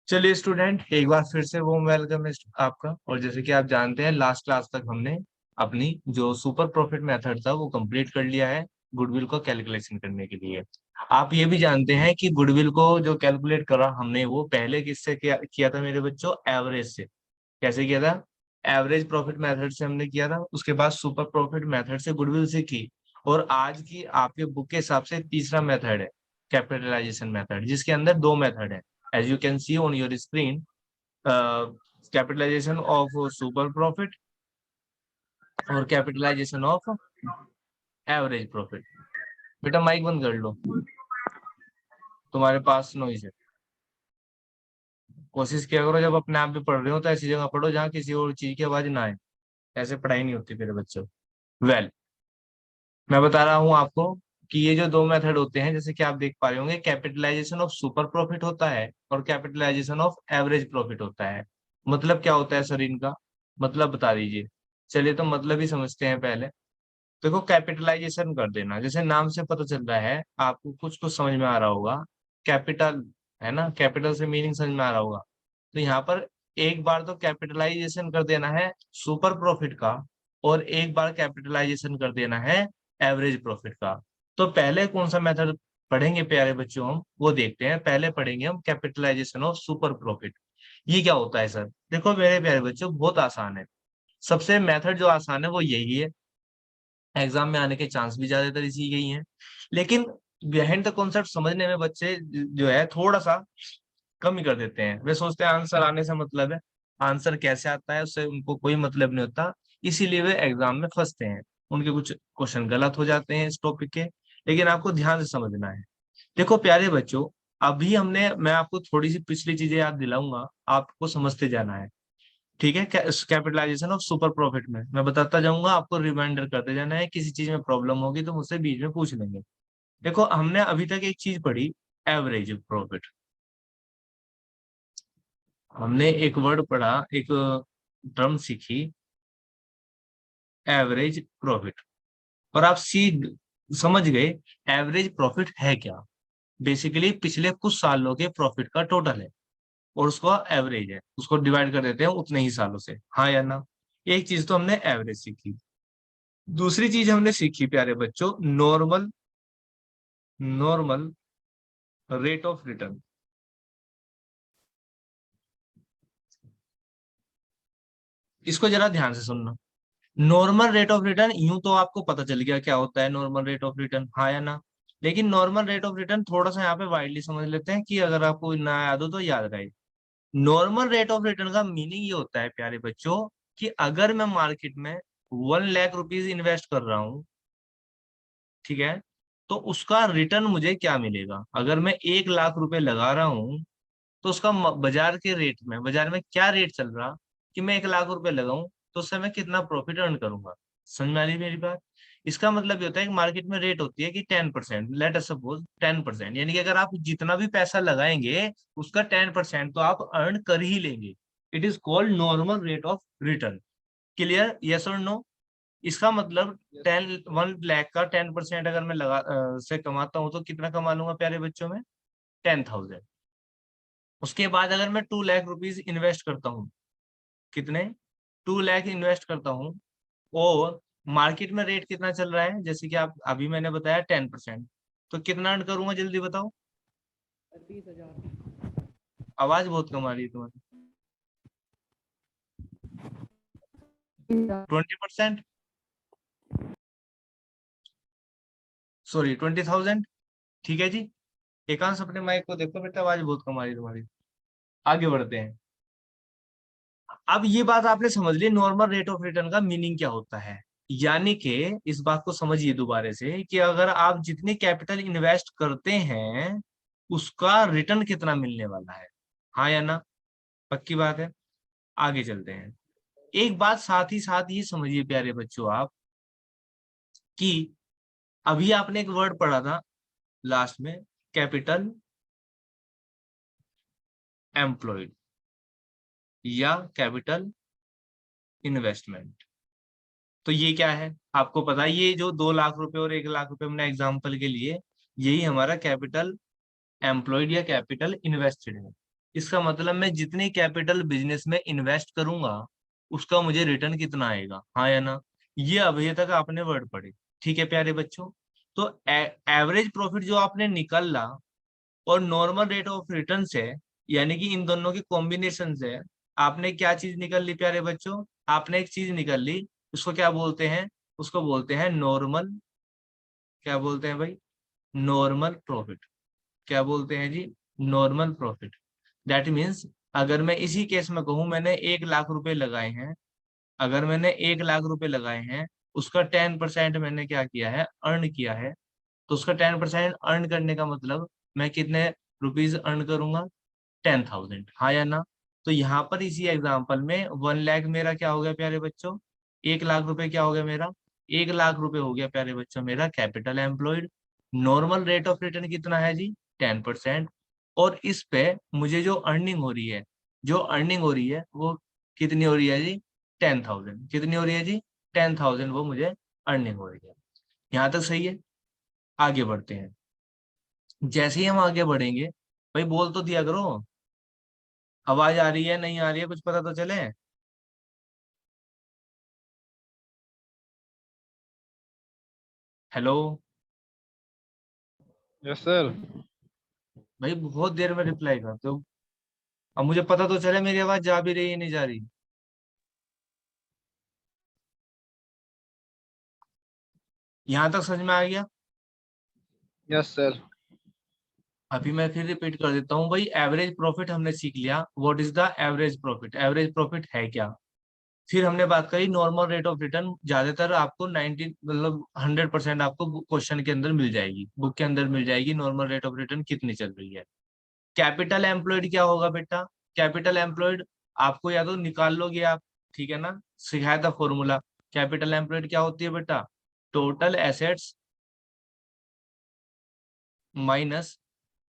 चलिए स्टूडेंट, एक बार फिर से वो वेलकम है आपका। और जैसे कि आप जानते हैं, लास्ट क्लास तक हमने अपनी जो सुपर प्रॉफिट मेथड था वो कंप्लीट कर लिया है गुडविल को कैलकुलेशन करने के लिए। आप ये भी जानते हैं कि गुडविल को जो कैलकुलेट करा हमने वो पहले किससे किया था मेरे बच्चों? एवरेज से। कैसे किया था? एवरेज प्रॉफिट मेथड से हमने किया था, उसके बाद सुपर प्रॉफिट मेथड से गुडविल से की। और आज की आपके बुक के हिसाब से तीसरा मेथड है कैपिटलाइजेशन मेथड, जिसके अंदर दो मेथड है। As you can see on your screen, capitalisation of super profit और कैपिटलाइजेशन ऑफ एवरेज प्रॉफिट। बेटा माइक बंद कर लो, तुम्हारे पास नॉइज है। कोशिश किया करो जब अपने आप भी पढ़ रहे हो तो ऐसी जगह पढ़ो जहाँ किसी और चीज की आवाज ना आए। ऐसे पढ़ाई नहीं होती मेरे बच्चों। वेल, मैं बता रहा हूँ आपको कि ये जो दो मेथड होते हैं, जैसे कि आप देख पा रहे होंगे, कैपिटलाइजेशन ऑफ सुपर प्रॉफिट होता है और कैपिटलाइजेशन ऑफ एवरेज प्रॉफिट होता है। मतलब क्या होता है सर इनका? मतलब बता दीजिए। चलिए तो मतलब ही समझते हैं पहले। देखो, कैपिटलाइजेशन कर देना, जैसे नाम से पता चल रहा है आपको, कुछ कुछ समझ में आ रहा होगा। कैपिटल है ना, कैपिटल से मीनिंग समझ में आ रहा होगा। तो यहाँ पर एक बार तो कैपिटलाइजेशन कर देना है सुपर प्रॉफिट का, और एक बार कैपिटलाइजेशन कर देना है एवरेज प्रॉफिट का। तो पहले कौन सा मेथड पढ़ेंगे प्यारे बच्चों? हम वो देखते हैं। पहले पढ़ेंगे हम कैपिटलाइजेशन ऑफ सुपर प्रॉफिट। ये क्या होता है सर? देखो मेरे प्यारे बच्चों, बहुत आसान है। सबसे मेथड जो आसान है वो यही है, एग्जाम में आने के चांस भी ज्यादातर इसी के ही हैं। लेकिन बिहाइंड द कॉन्सेप्ट समझने में बच्चे जो है थोड़ा सा कम ही कर देते हैं। वे सोचते हैं आंसर आने से मतलब है, आंसर कैसे आता है उससे उनको कोई मतलब नहीं होता। इसीलिए वे एग्जाम में फंसते हैं। उनके कुछ क्वेश्चन गलत हो जाते हैं इस टॉपिक के। लेकिन आपको ध्यान से समझना है। देखो प्यारे बच्चों, अभी मैं आपको थोड़ी सी पिछली चीजें याद दिलाऊंगा, आपको समझते जाना है। ठीक है? कैपिटलाइजेशन ऑफ सुपर प्रॉफिट में मैं बताता जाऊंगा, आपको रिमाइंडर करते जाना है। किसी चीज में प्रॉब्लम होगी तो मुझसे बीच में पूछ लेंगे। देखो, हमने अभी तक एक चीज पढ़ी, एवरेज प्रॉफिट। हमने एक वर्ड पढ़ा, एक टर्म सीखी, एवरेज प्रॉफिट। और आप समझ गए एवरेज प्रॉफिट है क्या। बेसिकली पिछले कुछ सालों के प्रॉफिट का टोटल है, और उसका एवरेज है, उसको डिवाइड कर देते हैं उतने ही सालों से। हाँ या ना? एक चीज तो हमने एवरेज सीखी। दूसरी चीज हमने सीखी प्यारे बच्चों, normal normal rate of return. इसको जरा ध्यान से सुनना। नॉर्मल रेट ऑफ रिटर्न, यूं तो आपको पता चल गया क्या होता है नॉर्मल रेट ऑफ रिटर्न, हाँ या ना? लेकिन नॉर्मल रेट ऑफ रिटर्न थोड़ा सा यहाँ पे वाइडली समझ लेते हैं, कि अगर आपको ना याद हो तो याद रहे। नॉर्मल रेट ऑफ रिटर्न का मीनिंग ये होता है प्यारे बच्चों, कि अगर मैं मार्केट में 1 लाख रुपीज इन्वेस्ट कर रहा हूँ, ठीक है, तो उसका रिटर्न मुझे क्या मिलेगा? अगर मैं 1 लाख रुपए लगा रहा हूँ, तो उसका बाजार के रेट में, बाजार में क्या रेट चल रहा, कि मैं 1 लाख रुपए लगाऊं तो उससे मैं कितना प्रॉफिट अर्न करूंगा। समझ में आ रही है मेरी बात? इसका मतलब ये होता है कि मार्केट में रेट होती है कि 10%, लेट अस सपोज 10%, यानी कि अगर आप जितना भी पैसा लगाएंगे उसका 10% तो आप अर्न कर ही लेंगे। It is called normal rate of return. Clear? Yes और नो? इसका मतलब 1 लाख का 10% अगर मैं से कमाता हूं तो कितना कमा लूंगा प्यारे बच्चों में? 10,000। उसके बाद अगर मैं 2 लाख रुपीज इन्वेस्ट करता हूँ, कितने? 2 लाख इन्वेस्ट करता हूँ, और मार्केट में रेट कितना चल रहा है, जैसे कि आप अभी मैंने बताया 10%, तो कितना अर्न करूंगा जल्दी बताओ। 30,000। आवाज बहुत कम आ रही है तुम्हारी। 20%, सॉरी 20,000। ठीक है जी। एकांश अपने माइक को देखो बेटा, आवाज बहुत कम आ रही है तुम्हारी। आगे बढ़ते हैं। अब ये बात आपने समझ ली, नॉर्मल रेट ऑफ रिटर्न का मीनिंग क्या होता है। यानी कि इस बात को समझिए दोबारा से, कि अगर आप जितनी कैपिटल इन्वेस्ट करते हैं उसका रिटर्न कितना मिलने वाला है। हाँ या ना? पक्की बात है? आगे चलते हैं। एक बात साथ ही साथ ये समझिए प्यारे बच्चों आप, कि अभी आपने एक वर्ड पढ़ा था लास्ट में, कैपिटल एम्प्लॉयड या कैपिटल इन्वेस्टमेंट। तो ये क्या है आपको पता है? ये जो 2 लाख रुपए और 1 लाख रुपए हमने एग्जाम्पल के लिए, यही हमारा कैपिटल एम्प्लॉयड या कैपिटल इन्वेस्टेड है। इसका मतलब मैं जितनी कैपिटल बिजनेस में इन्वेस्ट करूंगा उसका मुझे रिटर्न कितना आएगा, हाँ या ना। ये अभी तक आपने वर्ड पढ़े, ठीक है प्यारे बच्चों। तो एवरेज प्रॉफिट जो आपने निकाला और नॉर्मल रेट ऑफ रिटर्न से, यानी कि इन दोनों की कॉम्बिनेशन से आपने क्या चीज निकाल ली प्यारे बच्चों, आपने एक चीज निकाल ली। उसको क्या बोलते हैं, उसको बोलते हैं नॉर्मल, क्या बोलते हैं भाई, नॉर्मल प्रॉफिट। क्या बोलते हैं जी, नॉर्मल प्रॉफिट। दैट मीन्स अगर मैं इसी केस में कहूँ मैंने 1 लाख रुपए लगाए हैं, अगर मैंने 1 लाख रुपए लगाए हैं, उसका 10% मैंने क्या किया है, अर्न किया है। तो उसका 10% अर्न करने का मतलब मैं कितने रुपीज अर्न करूंगा, 10,000, हाँ या ना। तो यहाँ पर इसी एग्जांपल में 1 लाख मेरा क्या हो गया प्यारे बच्चों, 1 लाख रुपए क्या हो गया मेरा, 1 लाख रुपए हो गया प्यारे बच्चों मेरा capital employed. Normal rate of return कितना है जी, 10%। और इस पे मुझे जो अर्निंग हो रही है, जो अर्निंग हो रही है वो कितनी हो रही है जी, 10,000। कितनी हो रही है जी, 10,000 वो मुझे अर्निंग हो रही है। यहाँ तक सही है। आगे बढ़ते हैं। जैसे ही हम आगे बढ़ेंगे, भाई बोल तो दिया करो, आवाज आ रही है नहीं आ रही है कुछ पता तो चले। हेलो। Yes sir. भाई बहुत देर में रिप्लाई करते हो, अब मुझे पता तो चले मेरी आवाज जा भी रही है नहीं जा रही। यहाँ तक समझ में आ गया। Yes sir. अभी मैं फिर रिपीट कर देता हूँ भाई, एवरेज प्रॉफिट हमने सीख लिया, what is the average profit, average profit है क्या। फिर हमने बात करी नॉर्मल रेट ऑफ रिटर्न, ज्यादातर आपको 90 मतलब 100% आपको क्वेश्चन के अंदर मिल जाएगी, बुक के अंदर मिल जाएगी, नॉर्मल रेट ऑफ रिटर्न कितनी चल रही है। कैपिटल एम्प्लॉयड क्या होगा बेटा, कैपिटल एम्प्लॉयड आपको या तो निकाल लोगे आप, ठीक है ना, सिखाया था फॉर्मूला। कैपिटल एम्प्लॉयड क्या होती है बेटा, टोटल एसेट्स माइनस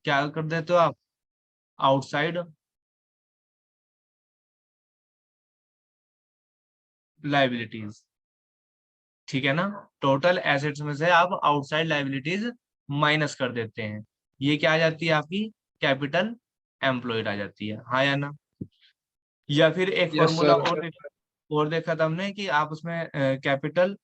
क्या कर देते हो आप, आउटसाइड लाइबिलिटीज, ठीक है ना। टोटल एसेट्स में से आप आउटसाइड लाइबिलिटीज माइनस कर देते हैं, ये क्या आ जाती है आपकी, कैपिटल एम्प्लॉयड आ जाती है, हाँ या ना। या फिर एक यस फॉर्मूला सर। और देखा था हमने कि आप उसमें कैपिटल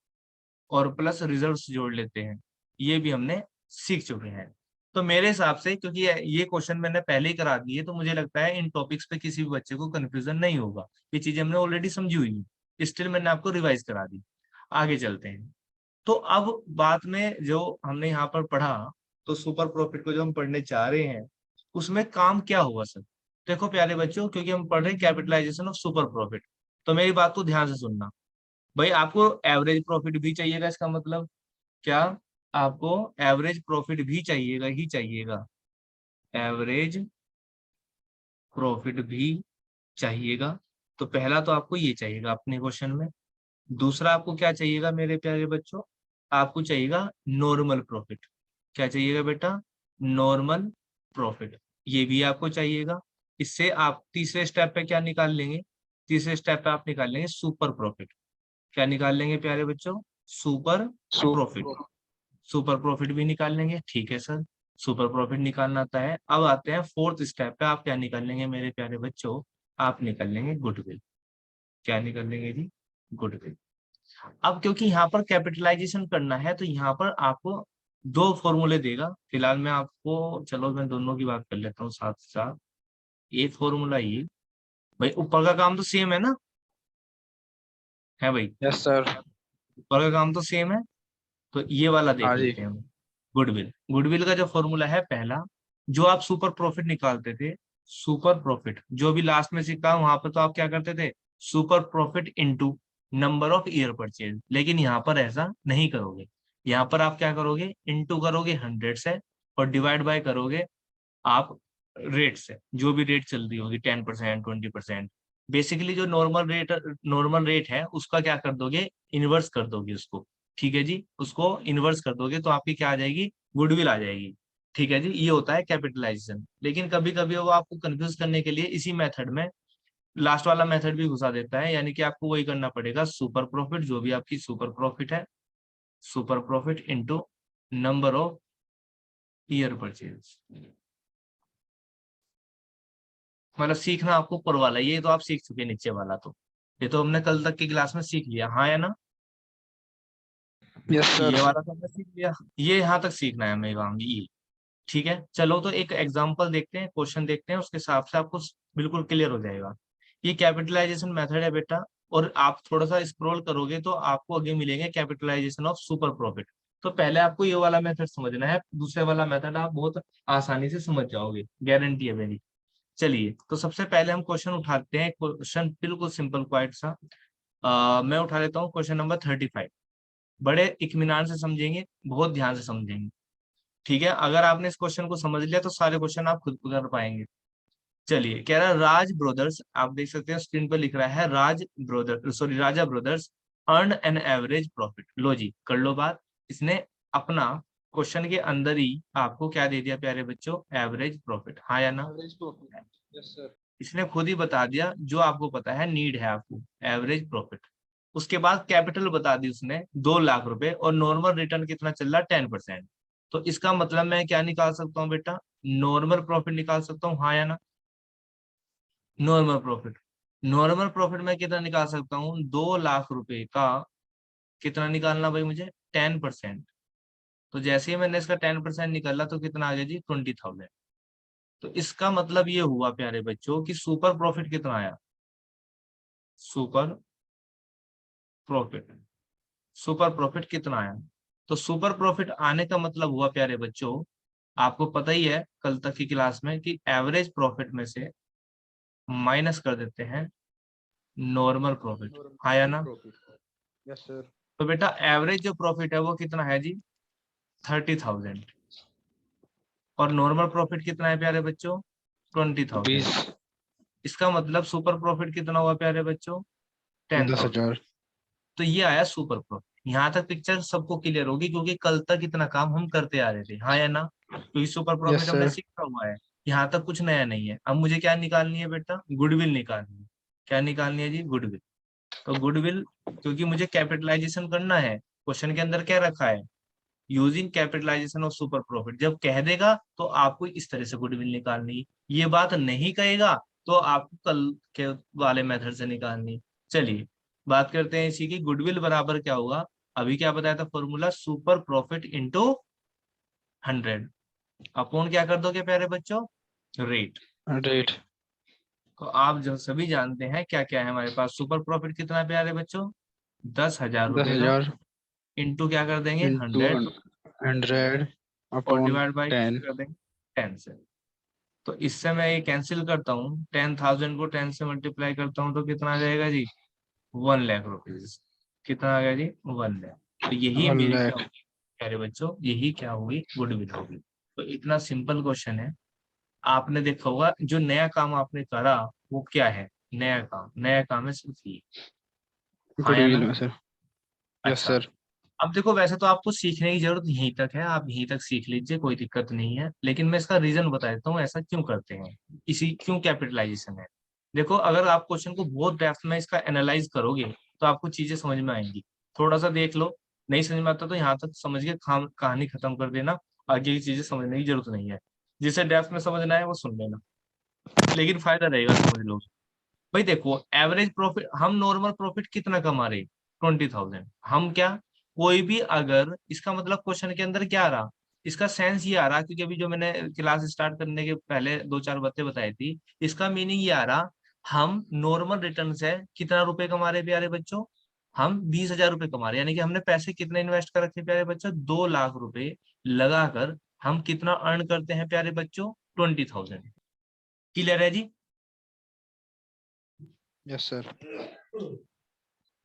और प्लस रिजर्व्स जोड़ लेते हैं, ये भी हमने सीख चुके हैं। तो मेरे हिसाब से क्योंकि ये क्वेश्चन मैंने पहले ही करा दिए, तो मुझे लगता है इन टॉपिक्स पे किसी भी बच्चे को कंफ्यूजन नहीं होगा, ये चीजें हमने ऑलरेडी समझी हुई है, स्टिल मैंने आपको रिवाइज करा दी। आगे चलते हैं। तो अब बात में जो हमने यहाँ पर पढ़ा, तो सुपर प्रॉफिट को जो हम पढ़ने जा रहे हैं उसमें काम क्या हुआ सर। देखो प्यारे बच्चों, क्योंकि हम पढ़ रहे हैं कैपिटलाइजेशन ऑफ सुपर प्रॉफिट, तो मेरी बात को ध्यान से सुनना। भाई आपको एवरेज प्रॉफिट भी चाहिएगा, इसका मतलब क्या, आपको एवरेज प्रॉफिट भी चाहिएगा ही चाहिएगा, एवरेज प्रॉफिट भी चाहिएगा। तो पहला तो आपको ये चाहिएगा अपने क्वेश्चन में। दूसरा आपको क्या चाहिएगा मेरे प्यारे बच्चों, आपको चाहिएगा नॉर्मल प्रॉफिट। क्या चाहिएगा बेटा, नॉर्मल प्रॉफिट, ये भी आपको चाहिएगा। इससे आप तीसरे स्टेप पे क्या निकाल लेंगे, तीसरे स्टेप पे आप निकाल लेंगे सुपर प्रॉफिट। क्या निकाल लेंगे प्यारे बच्चों, सुपर प्रॉफिट, सुपर प्रॉफिट भी निकाल लेंगे, ठीक है सर। सुपर प्रॉफिट निकालना आता है। अब आते हैं फोर्थ स्टेप पे, आप क्या निकाल लेंगे मेरे प्यारे बच्चों, आप निकाल लेंगे गुडविल। क्या निकाल लेंगे जी, गुडविल। अब क्योंकि यहाँ पर कैपिटलाइजेशन करना है तो यहाँ पर आपको दो फॉर्मूले देगा, फिलहाल मैं आपको, चलो मैं दोनों की बात कर लेता हूँ साथ साथ। एक फॉर्मूला ये, भाई ऊपर का काम तो सेम है ना, है भाई, यस सर। ऊपर का काम तो सेम है। तो ये वाला देख हाँ जी। लेते हैं हम, गुडविल। गुडविल का जो फॉर्मूला है पहला, जो आप सुपर प्रॉफिट निकालते थे, सुपर प्रॉफिट जो भी लास्ट में सीखा वहां पर तो आप क्या करते थे, super profit into number of year purchase, लेकिन यहाँ पर ऐसा नहीं करोगे। यहाँ पर आप क्या करोगे, इनटू करोगे 100 से और डिवाइड बाय करोगे आप रेट से, जो भी रेट चल रही होगी 10% 20%। बेसिकली जो नॉर्मल रेट है उसका क्या कर दोगे, इन्वर्स कर दोगे उसको, ठीक है जी, उसको इन्वर्स कर दोगे तो आपकी क्या आ जाएगी, गुडविल आ जाएगी। ठीक है जी, ये होता है कैपिटलाइजेशन। लेकिन कभी कभी वो आपको कंफ्यूज करने के लिए इसी मेथड में लास्ट वाला मेथड भी घुसा देता है, यानी कि आपको वही करना पड़ेगा, सुपर प्रॉफिट जो भी आपकी सुपर प्रॉफिट है, super profit into number of year purchase. मतलब सीखना आपको ऊपर वाला, ये तो आप सीख चुके, नीचे वाला तो ये तो हमने कल तक की क्लास में सीख लिया, हाँ या ना। यस ये सर। वाला तो हमने सीख लिया, ये यहाँ तक सीखना है हमें वांगी ये। ठीक है, चलो तो एक एग्जांपल देखते हैं, क्वेश्चन देखते हैं, उसके हिसाब से आपको बिल्कुल क्लियर हो जाएगा। ये कैपिटलाइजेशन मेथड है बेटा, और आप थोड़ा सा स्क्रॉल करोगे तो आपको आगे मिलेंगे कैपिटलाइजेशन ऑफ सुपर प्रॉफिट। तो पहले आपको ये वाला मेथड समझना है, दूसरे वाला मेथड आप बहुत आसानी से समझ जाओगे, गारंटी है मेरी। चलिए तो सबसे पहले हम क्वेश्चन उठाते हैं, क्वेश्चन बिल्कुल सिंपल क्वाइट सा। मैं उठा लेता हूँ क्वेश्चन नंबर 35। बड़े इत्मीनान से समझेंगे, बहुत ध्यान से समझेंगे। ठीक है, अगर आपने इस क्वेश्चन को समझ लिया तो सारे क्वेश्चन आप खुद कर पाएंगे। चलिए, कह रहा है राज ब्रदर्स, आप देख सकते हैं स्क्रीन पर लिख रहा है Raj brother, sorry Raja brothers earn an average profit. लो जी, कर लो बात। इसने अपना क्वेश्चन के अंदर ही आपको क्या दे दिया प्यारे बच्चों, एवरेज प्रॉफिट, हाँ या ना। Average profit. Yes sir. इसने खुद ही बता दिया जो आपको पता है, नीड है आपको, एवरेज प्रॉफिट। उसके बाद कैपिटल बता दी उसने 2 लाख रुपए, और नॉर्मल रिटर्न कितना चल रहा है, 10%। तो इसका मतलब मैं क्या निकाल सकता हूँ बेटा, नॉर्मल प्रॉफिट निकाल सकता हूँ, हाँ या ना। नॉर्मल प्रॉफिट, नॉर्मल प्रॉफिट मैं कितना निकाल सकता हूँ, 2 लाख रुपए का कितना निकालना भाई मुझे, 10%। तो जैसे ही मैंने इसका 10% निकाला तो कितना आ गया जी, 20,000। तो इसका मतलब ये हुआ प्यारे बच्चों कि सुपर प्रॉफिट कितना आया, सुपर प्रॉफिट, सुपर प्रॉफिट कितना आया। तो सुपर प्रॉफिट आने का मतलब हुआ प्यारे बच्चों, आपको पता ही है कल तक की क्लास में, कि एवरेज प्रॉफिट में से माइनस कर देते हैं नॉर्मल प्रॉफिट, हाँ या नॉर्मल ना। प्रॉफिट। Yes sir. तो बेटा एवरेज जो प्रॉफिट है वो कितना है जी, 30,000। और नॉर्मल प्रॉफिट कितना है प्यारे बच्चों, 20,000। 20। इसका मतलब सुपर प्रॉफिट कितना हुआ प्यारे बच्चों, टेन दस थाउजेंड हजार तो ये आया सुपर प्रॉफिट। यहाँ तक पिक्चर सबको क्लियर होगी, क्योंकि कल तक इतना काम हम करते आ रहे थे, हाँ या ना। क्योंकि सुपर यस प्रॉफिट हमने सर। सीखा हुआ है, यहाँ तक कुछ नया नहीं है। अब मुझे क्या निकालनी है बेटा, गुडविल निकालनी है। क्या निकालनी है जी, गुडविल। तो गुडविल, क्योंकि मुझे कैपिटलाइजेशन करना है, क्वेश्चन के अंदर क्या रखा है, using capitalisation of super profit. जब कह देगा तो आपको इस तरह से गुडविल निकालनी है। ये बात नहीं कहेगा तो आपको कल के वाले मेथड से निकालनी है। चलिए बात करते हैं इसी की, गुडविल बराबर क्या होगा, अभी क्या बताया था formula, super profit into 100 upon क्या कर दोगे प्यारे बच्चों, रेट। रेट। तो आप जो सभी जानते हैं क्या क्या है हमारे पास, सुपर प्रॉफिट कितना है प्यारे बच्चों, 10,000 दस रुपए का, हजार इंटू क्या कर देंगे इंटू 100, 100 और अपॉन डिवाइड बाई 10। कर देंगे 10 से। तो इससे मैं ये कैंसिल करता हूँ, 10,000 को 10 से मल्टीप्लाई करता हूँ तो कितना आ जाएगा जी, 1 लाख रुपीज। कितना आ गया जी, 1 लाख। तो यही 1 मेरी क्या लाख। होगी प्यारे बच्चों, यही क्या होगी, गुडविल होगी। तो इतना सिंपल क्वेश्चन है। आपने देखा होगा जो नया काम आपने करा वो क्या है, नया काम, नया काम है सिर्फ ये, हाँ या गुडविल ना। में सर। यस अच्छा, सर। अब देखो वैसे तो आपको सीखने की जरूरत यहीं तक है, आप यहीं तक सीख लीजिए, कोई दिक्कत नहीं है, लेकिन मैं इसका रीजन बता देता हूँ ऐसा क्यों करते हैं, इसी क्यों कैपिटलाइजेशन है। देखो अगर आप क्वेश्चन को बहुत डेप्थ में इसका एनालाइज करोगे तो आपको चीजें समझ में आएंगी। थोड़ा सा देख लो, नहीं समझ में आता तो यहाँ तक समझ के कहानी खत्म कर देना, आगे की चीजें समझने की जरूरत नहीं है। जिसे डेप्थ में समझना है वो सुन लेना, लेकिन फायदा रहेगा समझ लो। भाई देखो एवरेज प्रॉफिट, हम नॉर्मल प्रॉफिट कितना कमा रहे, 20,000। हम क्या, कोई भी अगर, इसका मतलब क्वेश्चन के अंदर क्या आ रहा, इसका सेंस ये आ रहा, क्योंकि अभी जो मैंने क्लास स्टार्ट करने के पहले 2-4 बातें बताई थी, इसका मीनिंग ये आ रहा, हम नॉर्मल रिटर्न से कितना रुपए कमा रहे प्यारे बच्चों, हम 20,000 रुपए कमा रहे, यानी कि हमने पैसे कितने इन्वेस्ट कर रखे प्यारे बच्चों, 2 लाख रुपए लगाकर हम कितना अर्न करते हैं प्यारे बच्चों, 20,000। क्लियर है जी। Yes sir.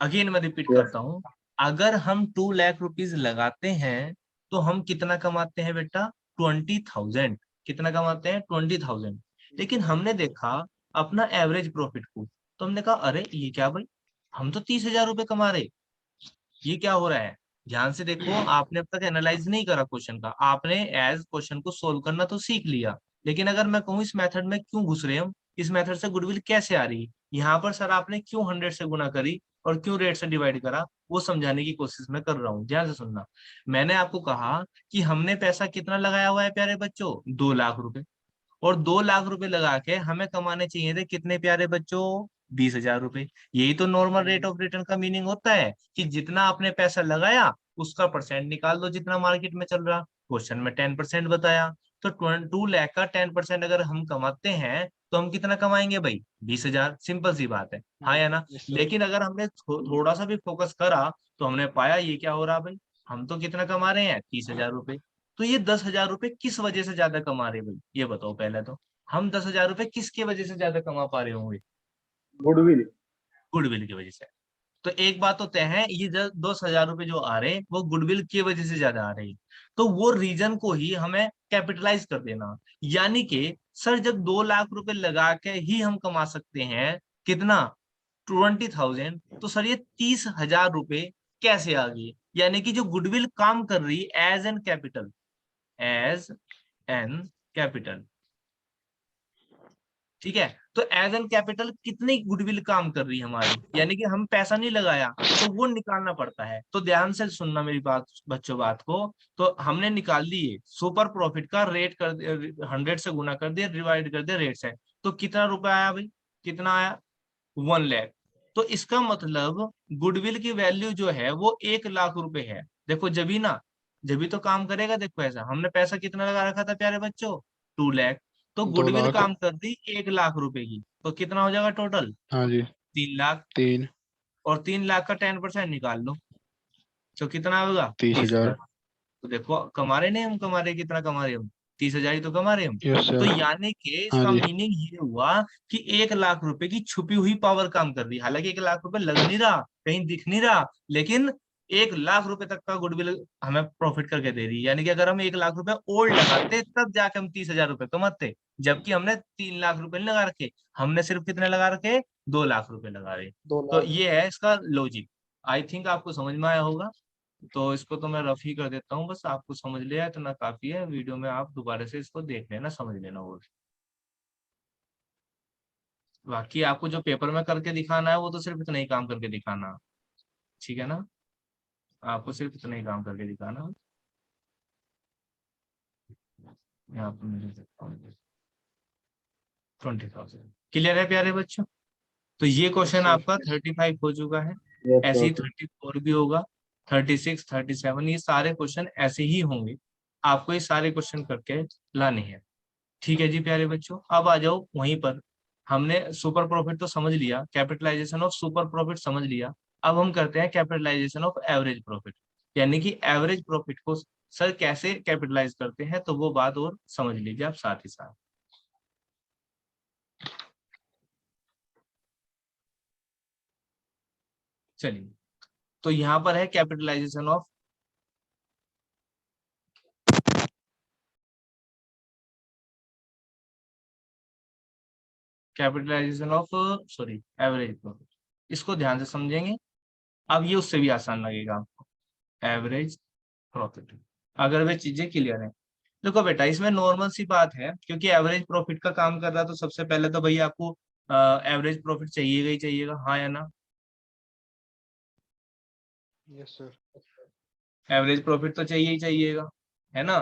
अगेन मैं रिपीट यस। करता हूं, अगर हम 2 लाख रुपीज लगाते हैं तो हम कितना कमाते हैं बेटा, 20,000। कितना कमाते हैं, 20,000। लेकिन हमने देखा अपना एवरेज प्रॉफिट को, तो हमने कहा अरे ये क्या भाई, हम तो 30,000 रुपए कमा रहे, ये क्या हो रहा है। ध्यान से देखो, आपने अब तक एनालाइज नहीं करा क्वेश्चन का, आपने एज क्वेश्चन को सोल्व करना तो सीख लिया, लेकिन अगर मैं कहूँ इस मेथड में क्यों घुस रहे हम, इस मेथड से गुडविल कैसे आ रही, यहाँ पर सर आपने क्यों 100 से गुना करी और क्यों रेट से डिवाइड करा, वो समझाने की कोशिश मैं कर रहा हूँ, ध्यान से सुनना। मैंने आपको कहा कि हमने पैसा कितना लगाया हुआ है प्यारे बच्चों, 2 लाख रुपए। और 2 लाख रुपए लगा के हमें कमाने चाहिए थे कितने प्यारे बच्चों, 20,000 रुपए। यही तो नॉर्मल रेट ऑफ रिटर्न का मीनिंग होता है कि जितना आपने पैसा लगाया उसका परसेंट निकाल दो जितना मार्केट में चल रहा। क्वेश्चन में 10% बताया, तो 2 लाख का 10% अगर हम कमाते हैं तो हम कितना कमाएंगे भाई, 20,000। सिंपल सी बात है, हाँ या ना। Yes, sir. लेकिन अगर हमने थोड़ा सा भी फोकस करा तो हमने पाया ये क्या हो रहा भाई, हम तो कितना कमा रहे हैं, 30,000 रुपए। तो ये 10,000 रुपए किस वजह से ज्यादा कमा रहे हैं भाई, ये बताओ पहले तो। हम 10,000 रुपए किसके वजह से ज्यादा कमा पा रहे होंगे, गुडविल। गुडविल की वजह से। तो एक बात तो तय है, ये 10,000 रुपए जो आ रहे हैं वो गुडविल की वजह से ज्यादा आ रहे हैं। तो वो रीजन को ही हमें कैपिटलाइज कर देना। यानी कि सर जब 2 लाख रुपए लगा के ही हम कमा सकते हैं कितना, 20,000, तो सर ये 30,000 रुपए कैसे आ गई। यानी कि जो गुडविल काम कर रही as an capital, as an capital, ठीक है। तो एज एन कैपिटल कितनी गुडविल काम कर रही है हमारी, यानी कि हम पैसा नहीं लगाया तो वो निकालना पड़ता है। तो ध्यान से सुनना मेरी बात बच्चों, बात को। तो हमने निकाल दिए सुपर प्रॉफिट का रेट कर 100 से गुना कर दिया, डिवाइड कर दिया रेट से। तो कितना रुपया आया भाई, कितना आया, 1 लाख। तो इसका मतलब गुडविल की वैल्यू जो है वो 1 लाख रुपए है। देखो जबी ना, जबी तो काम करेगा। देखो ऐसा हमने पैसा कितना लगा रखा था प्यारे बच्चों, 2 लाख। तो 2 लाख। गुडविल काम कर दी 1 लाख रुपए की, तो कितना हो जाएगा टोटल, हाँ जी। 3 लाख। 3। और 3 लाख का 10% निकाल लो, तो कितना होगा, 30,000। 30,000। तो देखो कमा रहे नहीं हम, कमा रहे कितना कमा रहे हम, 30,000 ही तो कमा रहे हम। यस तो सर। यानी कि हाँ इसका जी। मीनिंग ये हुआ कि 1 लाख रुपए की छुपी हुई पावर काम कर रही है। हालांकि 1 लाख रुपए लग नहीं रहा, कहीं दिख नहीं रहा, लेकिन 1 लाख रुपए तक का गुडविल हमें प्रॉफिट करके दे रही है। यानी कि अगर हम 1 लाख रुपए और लगाते तब जाके हम 30,000 रुपए कमाते, जबकि हमने 3 लाख रुपए नहीं लगा रखे, हमने सिर्फ कितने लगा रखे, 2 लाख रुपए लगा रहे। 2 लाख। तो ये है इसका लॉजिक। आई थिंक आपको समझ में आया होगा। तो इसको तो मैं रफ ही कर देता हूँ, बस आपको समझ लिया इतना काफी है। वीडियो में आप दोबारा से इसको देख लेना, समझ लेना। और बाकी आपको जो पेपर में करके दिखाना है वो तो सिर्फ इतना ही काम करके दिखाना, ठीक है ना। आपको सिर्फ इतना ही काम करके दिखाना। यहाँ पर मैं लिख सकता हूँ 20,000। क्लियर है प्यारे बच्चों। तो ये यस क्वेश्चन सर। आपका 35 हो चुका है। यस ऐसे ही सर। 34 भी होगा, 36, 37, ये सारे क्वेश्चन ऐसे ही होंगे। आपको ये सारे क्वेश्चन करके लाने हैं। ठीक है जी प्यारे बच्चों, अब आ जाओ वहीं पर। हमने सुपर प्रॉफिट तो समझ लिया, कैपिटलाइजेशन ऑफ सुपर प्रॉफिट समझ लिया। अब हम करते हैं कैपिटलाइजेशन ऑफ एवरेज प्रॉफिट। यानी कि एवरेज प्रॉफिट को सर कैसे कैपिटलाइज करते हैं, तो वो बात और समझ लीजिए आप साथ ही साथ। चलिए, तो यहाँ पर है capitalisation of, capitalisation of sorry average profit. इसको ध्यान से समझेंगे, अब ये उससे भी आसान लगेगा आपको। एवरेज प्रॉफिट, अगर वे चीजें क्लियर है। देखो बेटा इसमें नॉर्मल सी बात है, क्योंकि एवरेज प्रॉफिट का काम कर रहा है तो सबसे पहले तो भैया आपको एवरेज प्रॉफिट चाहिएगा ही चाहिएगा, हाँ या ना। Yes sir. एवरेज प्रॉफिट तो चाहिए ही चाहिएगा, है ना।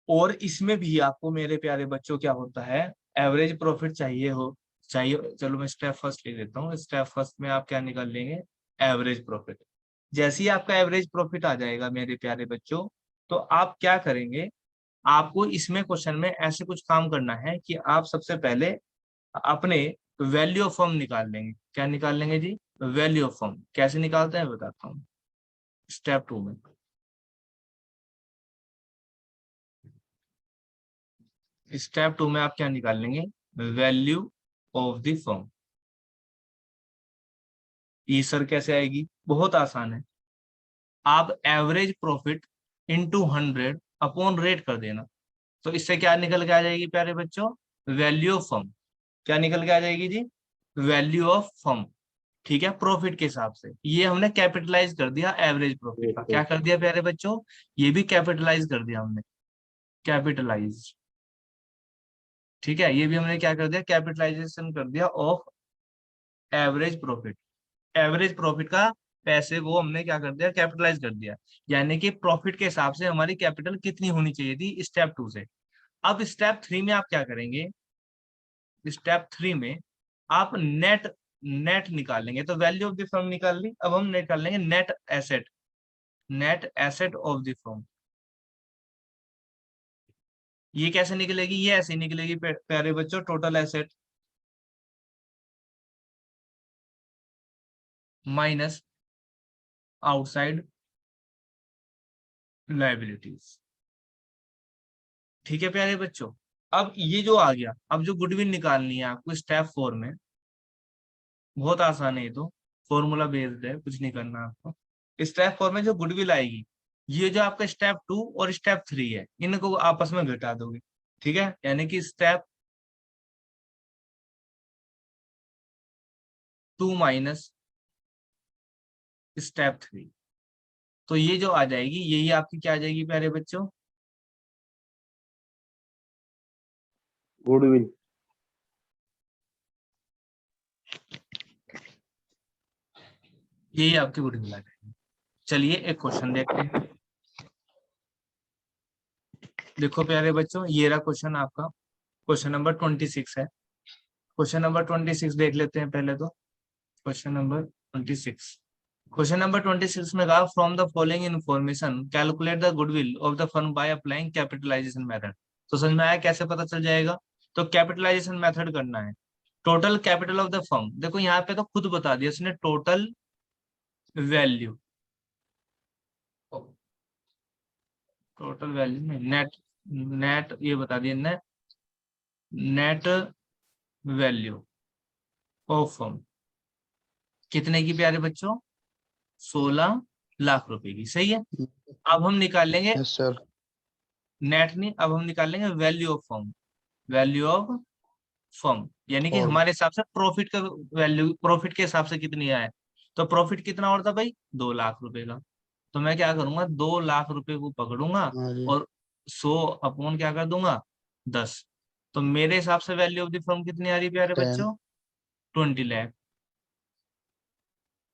और इसमें भी आपको मेरे प्यारे बच्चों क्या होता है, एवरेज प्रॉफिट चाहिए हो, चाहिए। चलो मैं स्टेप फर्स्ट लिख देता हूँ। स्टेप फर्स्ट में आप क्या निकाल लेंगे, एवरेज प्रॉफिट। जैसे ही आपका एवरेज प्रॉफिट आ जाएगा मेरे प्यारे बच्चों, तो आप क्या करेंगे, आपको इसमें क्वेश्चन में ऐसे कुछ काम करना है कि आप सबसे पहले अपने वैल्यू ऑफ फर्म निकाल लेंगे। क्या निकाल लेंगे जी, वैल्यू ऑफ फर्म। कैसे निकालते हैं बताता हूँ, स्टेप 2 में। स्टेप 2 में आप क्या निकाल लेंगे, वैल्यू ऑफ द फर्म। ये सर कैसे आएगी, बहुत आसान है। आप average profit into 100 upon rate कर देना। तो इससे क्या निकल के आ जाएगी प्यारे बच्चों, वैल्यू ऑफ फर्म। क्या निकल के आ जाएगी जी, वैल्यू ऑफ फर्म। ठीक है, प्रॉफिट के हिसाब से। ये हमने कैपिटलाइज कर दिया एवरेज प्रॉफिट का। क्या कर दिया प्यारे बच्चों, ये भी कैपिटलाइज कर दिया हमने, कैपिटलाइज। ठीक है, ये भी हमने क्या कर दिया, कैपिटलाइजेशन कर दिया of average profit. Average profit का पैसे वो हमने क्या कर दिया, कैपिटलाइज कर दिया। यानी कि प्रॉफिट के हिसाब से हमारी कैपिटल कितनी होनी चाहिए थी, स्टेप 2 से। अब स्टेप 3 में आप क्या करेंगे, स्टेप 3 में आप नेट नेट निकालेंगे। तो वैल्यू ऑफ द फर्म निकाल ली, अब हम निकाल लेंगे net asset, net asset of the firm. ये कैसे निकलेगी, ये ऐसे निकलेगी प्यारे बच्चों, total asset minus outside liabilities. ठीक है प्यारे बच्चों, अब ये जो आ गया, अब जो गुडविल निकालनी है आपको स्टेप 4 में, बहुत आसान है ये तो, फॉर्मूला बेस्ड है, कुछ नहीं करना आपको। स्टेप 4 में जो गुडविल आएगी, ये जो आपका स्टेप 2 और स्टेप 3 है, इनको आपस में घटा दोगे। ठीक है, यानी कि स्टेप 2 माइनस स्टेप 3, तो ये जो आ जाएगी यही आपकी क्या आ जाएगी प्यारे बच्चों, गुडविल। यही आपकी गुडविल आ जाएगी। चलिए एक क्वेश्चन देखते हैं। देखो प्यारे बच्चों, ये रहा क्वेश्चन आपका, क्वेश्चन नंबर 26 है। क्वेश्चन नंबर 26 देख लेते हैं पहले तो। क्वेश्चन नंबर 26, क्वेश्चन नंबर 26 में कहा from the following information calculate the goodwill of the firm by applying capitalisation method. तो समझ में आया कैसे पता चल जाएगा, तो कैपिटलाइजेशन मेथड करना है। Total capital of the firm, देखो यहाँ पे तो खुद बता दिया उसने, टोटल वैल्यू, टोटल वैल्यू में नेट, नेट ये बता दिया net, net value of firm कितने की प्यारे बच्चों, 16 लाख रुपए की। सही है, अब हम निकाल लेंगे यस सर। नेट नहीं, अब हम निकाल लेंगे value of firm, value of firm यानी कि फॉर्म। हमारे हिसाब से प्रॉफिट का वैल्यू, प्रॉफिट के हिसाब से कितनी आए, तो प्रॉफिट कितना और था भाई, 2 लाख रुपए का। तो मैं क्या करूंगा, 2 लाख रुपए को पकड़ूंगा हाँ जी। और 100 अपॉन क्या कर दूंगा, 10। तो मेरे हिसाब से वैल्यू ऑफ द फर्म कितनी आ रही है प्यारे 10। बच्चों, 20 लाख।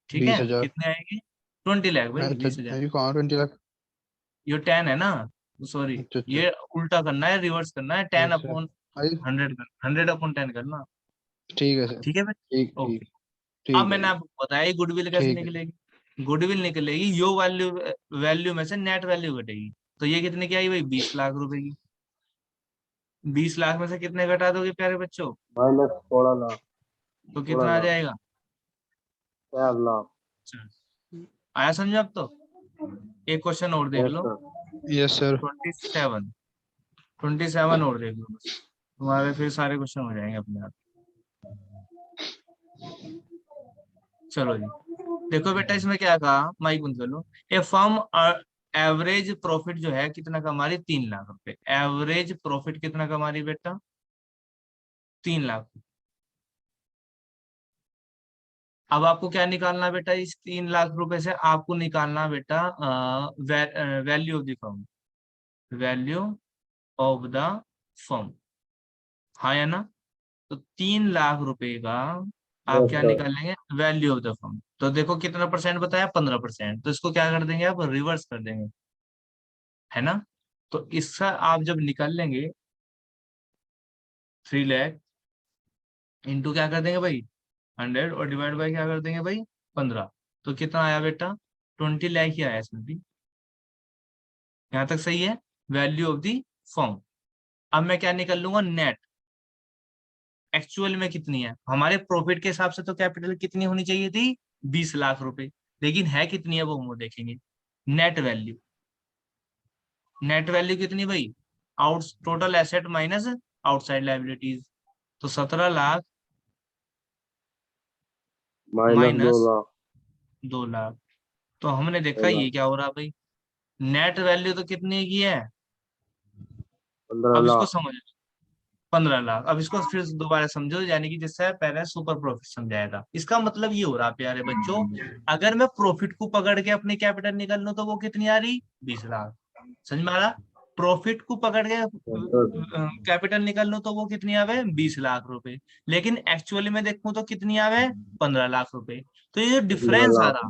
ठीक है, 20,000। कितने आएगी, 20 लाख भाई, अच्छा 20,000। ये कहाँ 20 लाख? ये 10 है ना, सॉरी, अच्छा अच्छा। ये उल्टा करना है, रिवर्स करना है, ten yes sir. Upon I. 100 upon 10 करना। ठीक है सर। ठीक है भाई, ठीक ओके। ठीक। अब ठीक है मैंने जी। आपको बताया गुडविल कैसे ठीक है। निकलेगी, गुडविल निकलेगी यो वैल्यू, वैल्यू में से नेट वैल्यू घटेगी। तो ये कितने की आई भाई, 20 लाख रुपए की। 20 लाख में से कितने घटा दोगे प्यारे बच्चों, माइनस 16 लाख। तो 16 कितना आ लाख जाएगा, 4 लाख। चलो, आया समझ अब तो। एक क्वेश्चन और देख यस लो, सर। Yes sir. 27, 27 और देख लो बस, तुम्हारे फिर सारे क्वेश्चन हो जाएंगे अपने आप। चलो जी, देखो बेटा इसमें क्या कहा, माइक बंद कर लो। ए फर्म एवरेज प्रॉफिट जो है कितना कमा रही, 3 लाख रुपए। एवरेज प्रॉफिट कितना कमा रही बेटा, 3 लाख। अब आपको क्या निकालना बेटा, इस 3 लाख रुपए से आपको निकालना बेटा value of the firm, value of the firm, हाँ या ना। तो 3 लाख रुपए का आप यस क्या सर। निकालेंगे, वैल्यू ऑफ द फर्म। तो देखो कितना परसेंट बताया, 15%, तो इसको क्या कर देंगे आप, रिवर्स कर देंगे, है ना। तो इसका आप जब निकाल लेंगे 3 लाख इंटू क्या कर देंगे भाई, 100, और डिवाइड बाई क्या कर देंगे भाई, 15। तो कितना आया बेटा, 20 लाख ही आया इसमें भी, यहाँ तक सही है, वैल्यू ऑफ दी फर्म। अब मैं क्या निकल लूंगा, नेट, एक्चुअल में कितनी है, हमारे प्रॉफिट के हिसाब से तो कैपिटल कितनी होनी चाहिए थी, 20 लाख रुपए, लेकिन है कितनी है वो हम देखेंगे। नेट वैल्यू, नेट वैल्यू कितनी भाई, out total asset minus outside liabilities, तो 17 लाख माइनस दो माइनस लाख 2 लाख। तो हमने देखा 2 लाख ये क्या हो रहा भाई, नेट वैल्यू तो कितने की है, पंद्रह अब इसको लाख समझ, 15 लाख। अब इसको फिर से दोबारा समझो, यानी कि जिससे पहले सुपर प्रॉफिट समझाया था, इसका मतलब ये हो रहा प्यारे बच्चों, अगर मैं प्रॉफिट को पकड़ के अपनी कैपिटल निकाल लूं तो वो कितनी आ रही, 20 लाख। समझ में आ रहा, प्रॉफिट को पकड़ के कैपिटल निकाल लूं तो वो कितनी आवे, 20 लाख रुपए, लेकिन एक्चुअली में देखूं तो कितनी आवे, 15 लाख रुपए। तो ये जो पंद्रह डिफरेंस आ लाख रहा,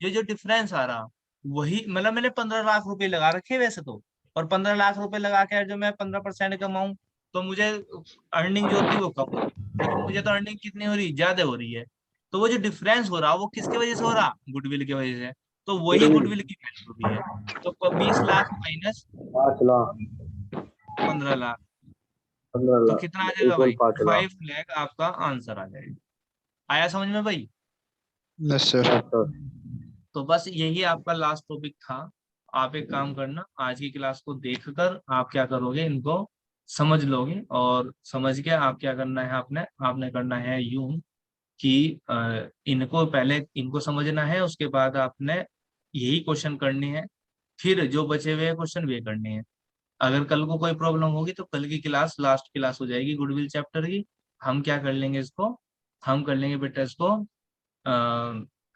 ये जो डिफरेंस आ रहा, वही मतलब मैंने 15 लाख रुपए लगा रखे वैसे तो, और 15 लाख रुपए लगा के जो मैं 15% कमाऊं तो मुझे अर्निंग जो होती है वो कम होती है, लेकिन मुझे तो अर्निंग कितनी हो रही है, ज्यादा हो रही है। तो वो जो डिफरेंस हो रहा वो किसकी वजह से हो रहा, गुडविल की वजह से। तो वही गुडविल गुडविल की वैल्यू भी है। तो 20 लाख माइनस 5 लाख 15 लाख, तो कितना आ 15 लाख जाएगा इक्वल भाई, 5 लाख। 5 लाख आपका आंसर आ जाएगा। आया समझ में भाई? Yes sir. Yes sir. तो बस यही आपका लास्ट टॉपिक था। आप एक काम करना, आज की क्लास को देखकर आप क्या करोगे, इनको समझ लोगे, और समझ के आप क्या करना है, आपने आपने करना है यूं कि इनको पहले इनको समझना है, उसके बाद आपने यही क्वेश्चन करने हैं, फिर जो बचे हुए क्वेश्चन वे करने हैं। अगर कल को कोई प्रॉब्लम होगी तो कल की क्लास लास्ट क्लास हो जाएगी गुडविल चैप्टर की। हम क्या कर लेंगे इसको, हम कर लेंगे बेटा इसको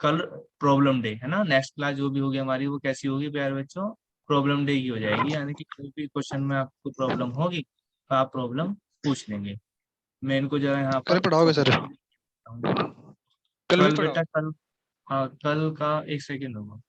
कल प्रॉब्लम डे, है ना। नेक्स्ट क्लास जो भी होगी हमारी वो कैसी होगी प्यारे बच्चों, प्रॉब्लम डे की हो जाएगी, यानी कि कोई भी क्वेश्चन में आपको प्रॉब्लम होगी तो आप प्रॉब्लम पूछ लेंगे। मैं इनको जरा यहाँ कल पर पढ़ाओगे सर? submit करता हूँ। कल भी कल पढ़ाओ? बेटा कल, हाँ कल का एक सेकेंड होगा।